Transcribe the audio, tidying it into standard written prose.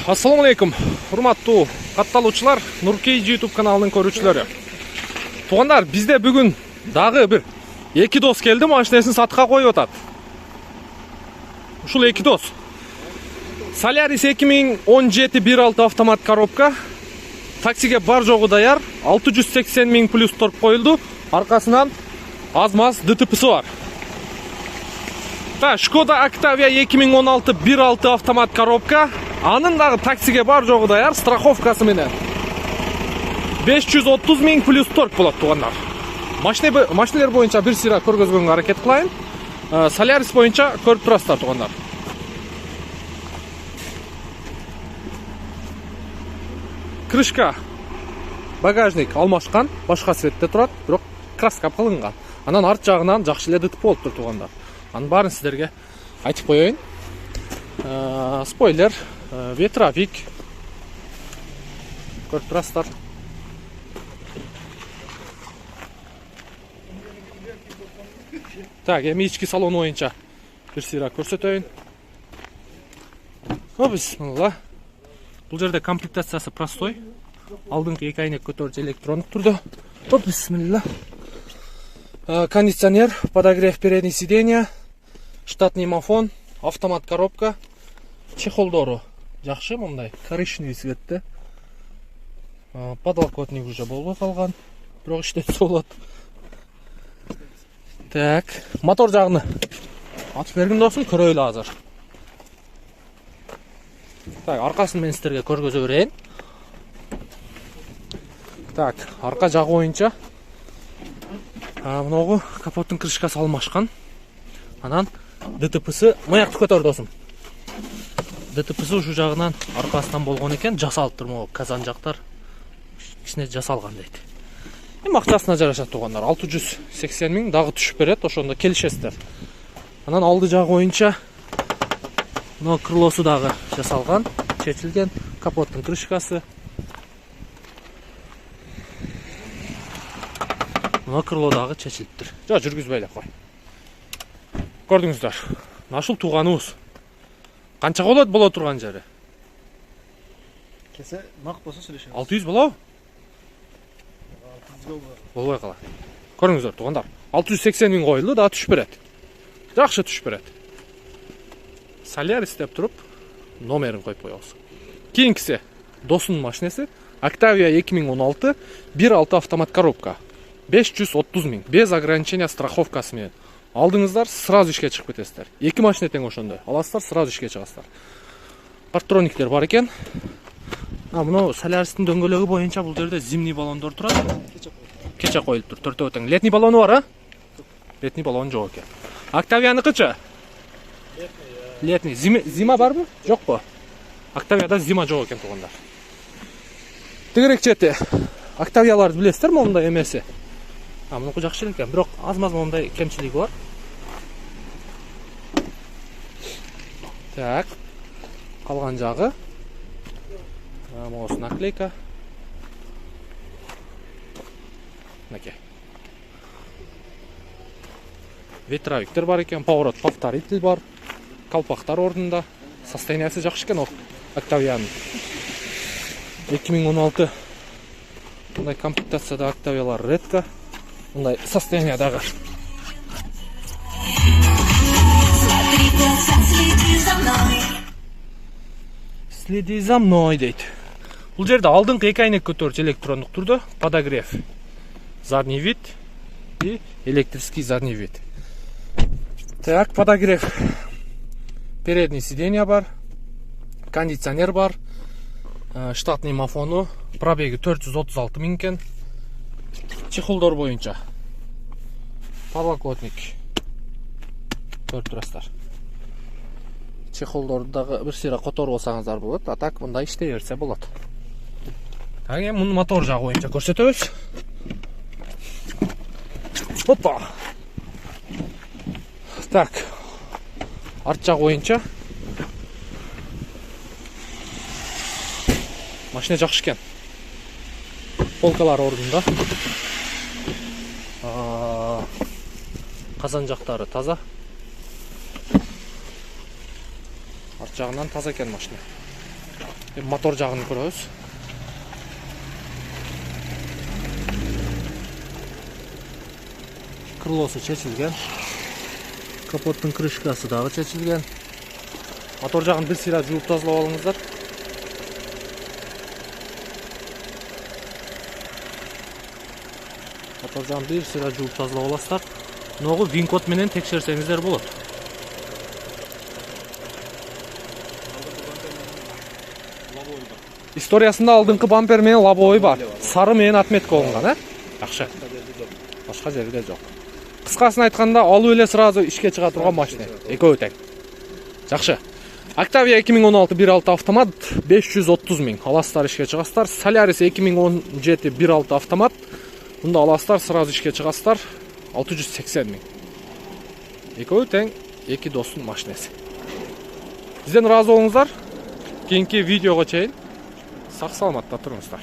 Assalamu alaikum. Урматтуу катталуучулар, Нуркейджи YouTube каналынын көрүүчүлөрү. Туугандар, бизде бүгүн дагы бир эки дос келди, машинесин сатка коюп атат. Ушул эки дос Solaris 2017 1.6 автомат коробка. Таксиге бар жогу даяр. 680 000 плюс торг коюлду. Аркасынан аз-маз ДТП'си бар. Skoda Octavia 2016 1.6 автомат коробка. Анын дагы таксиге бар жогу даяр, страховкасы менен 530 000 плюс торг болот туугандар. Машинелер боюнча бир сыйра көргөзгөнгө аракет кылайын. Solaris боюнча көрүп турасыздар туугандар. Крышка, багажник алмашкан, башка цветте турат, бирок краска кылынган. Анан арт жагынан жакшы эле ДТП болуптур туугандар. Анын баарын сиздерге айтып коеюн. Спойлер, ветровик көрүп турасыздар. Так, эми ички салон боюнча бир сыйра көрсөтөйүн. Бисмилла. Бул жерде комплектациясы простой. Алдыңкы эки айнек көтөрүүчү электрондук турдо. Бисмилла. Кондиционер, подогрев передние сиденья, штатный мафон, автомат коробка, чехолдору жакшы мындай коричневый цветте. Подлокотник уже болбой калган, бирок иштетсе болот. Так, мотор жагын ачып бергин досум, көрөйлү азыр. Так, аркасын мен сиздерге көргөзө берейин. Так, арка жагы боюнча мыногу капоттун крышкасы алмашкан. Анан ДТП'сы маякты көтөр досум. ДТП'сы ушу жагынан аркасынан болгон экен, жасалыптыр. Могу казан жактар кичине жасалган дейт. Эми акчасына жараша туугандар, 680 000 дагы түшүп берет, ошондо келишесиздер. Анан алды жагы боюнча мына крылосу дагы жасалган, чечилген, капоттун крышкасы. Мына крыло дагы чечилиптир. Жүргүзбөй эле кой. Көрдүңүздөр. Нашыл тууганыбыз. Канча боло турган жери? Кесе нак болсо сүйлөшөбүз. 600 болобу? 600 болбой калат. Көрүңүздөр туугандар. 680 000 коюлду, дагы түшүп берет. Жакшы түшүп берет. Solaris деп туруп, номерин коюп коебуз. Кийинкиси досунун машинеси Octavia 2016 1.6 автомат коробка. 530 000 без ограничения страховкасы менен. Алдыңыздар, сразу ишке чыгып кетесиздер. Эки машина тең ошондой. Аласыздар, сразу ишке чыгасыздар. Партрониктер бар экен. Мына Solaris'тин дөңгөлөгү боюнча бул жерде зимний баллондор турат. Кече коюлуптур, төртөө тең. Летний баллону бар, Летний баллон жок экен. Octavia'ныкычы? Летний. Зима барбы? Жокпу? Octavia'да зима жок экен туугандар. Тигирек чети. Octavia'ларды билесиздер, мондай эмеси. Мунуку жакшы эле экен, бирок аз-маз мондай кемчилиги бар. Так. Калган жагы. Могусу наклейка. Мынакей. Ветровиктер бар экен, поворот повторитель бар. Калпактар ордунда. Состояниясы жакшы экен Octavia'нын. 2016 мындай комплектацияда Octavia'лар редко. Мындай состояниядагы. Следи за мной дейт. Бул жерде алдыңкы эки айнек көтөрүүчү электрондук турдо, подогрев, задний вид и электрический задний вид. Так, подогрев. Передние сиденья бар, кондиционер бар, штатный мафону, пробеги 436 000 экен. Чехолдор боюнча подлокотник көрүп турасыздар. Чехолдорду дагы бир сыйра которуп алсаңыздар болот, а так мындай иштей берсе болот. Так, эми мунун мотор жагы боюнча көрсөтөбүз. Опа. Так. Арт жагы боюнча машина жакшы экен. Полкалар ордунда. Казан жактары таза. Арт жагынан таза экен машина. Мотор жагын көрөбүз. Крылосы чечилген. Капоттун крышкасы дагы чечилген. Мотор жагын бир сыйра жууп тазалап алыңыздар. Мотор жагын бир сыйра жууп тазалап аласыздар. Ногу вин-код менен текшерсеңиздер болот. Историясында алдыңкы бампер менен лобовой бар. Сары менен отметка алынган, Жакшы. Башка жерде жок. Кыскасын айтканда, алуу эле сразу ишке чыга турган машина. Экөө тең. Жакшы. Octavia 2016 1.6 автомат 530 000. Аласыздар ишке чыгасыздар. Solaris 2017 1.6 автомат. Бунда аласыздар сразу ишке чыгасыздар 680 000. Экөө тең, эки достун машинасы. Бизден ыраазы болуңуздар. Кийинки видеого чейин сак саламатта туруңуздар.